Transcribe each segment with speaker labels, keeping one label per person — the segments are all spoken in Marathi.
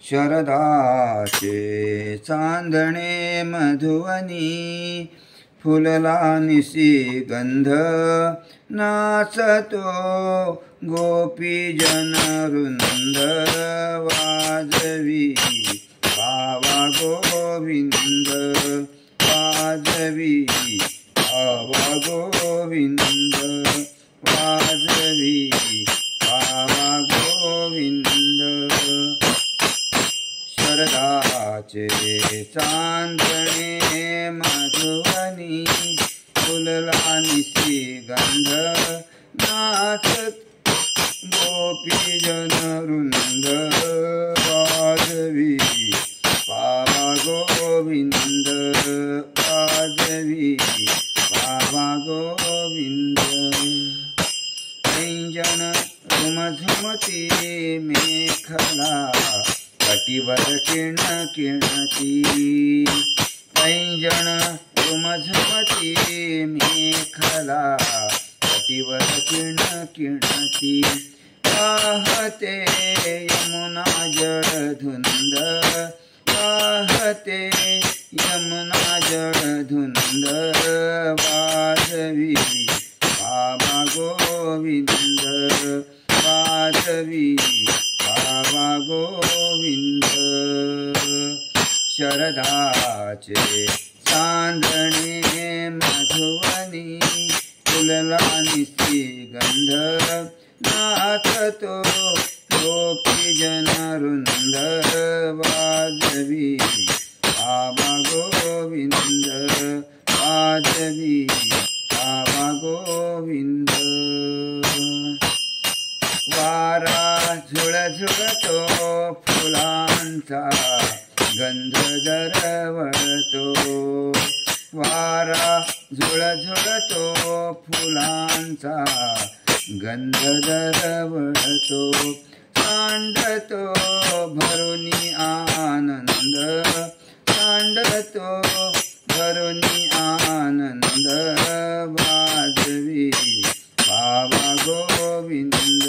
Speaker 1: शरदाचे चांदणे मधुवनी फुलला निशी गंध नाचतो गोपीजन वृंद वाजवी बावा गोविंद वाजवी बावा गोविंद वाजवी बावा गोविंद शरदाचे चांदणे मधुवनी फुलला निशी गंध नाचत गोपीजन वृंद वाजवी बाबा गोविंद वाजवी बाबा गोविंद पैंजण रुमझुमती मेखला कटिवर किण किणती पैंजण रुमझुमती मेखला कटिवर किण किणती वाहते यमुना जळधुंद वाहते यमुना जळधुंद वाजवी बाबा गोविंद वाजवी बाबा गोविंद शरदाचे चांदणे मधुवनी फुलला निशी गंध नाचतो गोपीजन वृंद वाजवी बाबा गोविंद वाजवी बाबा गोविंद वारा झुळझुळतो फुलांचा गंध दरवळतो वारा झुळझुळतो फुलांचा गंध दरवळतो सांडतो भरुनी आनंद सांडतो भरुनी आनंद वाजवी बाबा गोविंद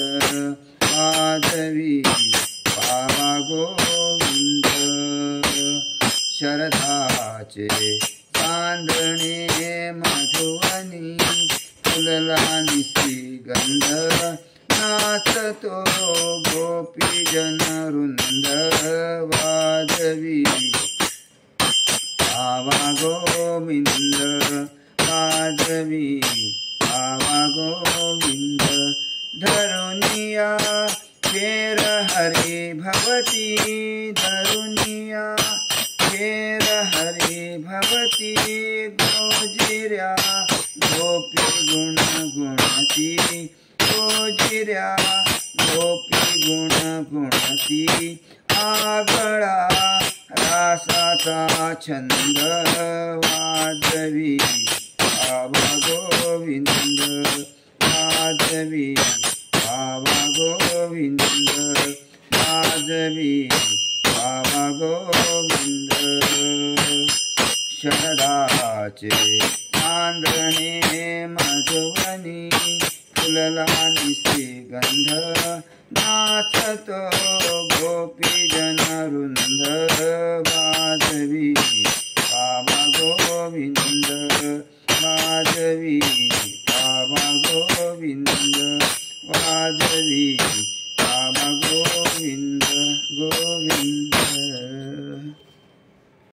Speaker 1: वाजवी बाबा गोविंद शरदाचे चांदणे मधुवनी फुलला निशी गंध नाचतो गोपीजन वृंद वाजवी बाबा गोविंद वाजवी बाबा गोविंद धरुनिया फेर हरि भवती धरुनिया फेर हरि भवती गोजिर्या गोपी गुण गुणती गोजिर्या गोपी गुण गुणती आगळा रासाचा छंद वाजवी बाबा गोविंद वाजवी बाबा गोविंद वाजवी बाबा गोविंद शरदाचे चांदणे मधुवनी फुलला निशी गंध नाचतो गोपीजन वृंद वाजवी बाबा गोविंद वाजवी बाबा गोविंद वाजवी बाबा गोविंद गोविंद।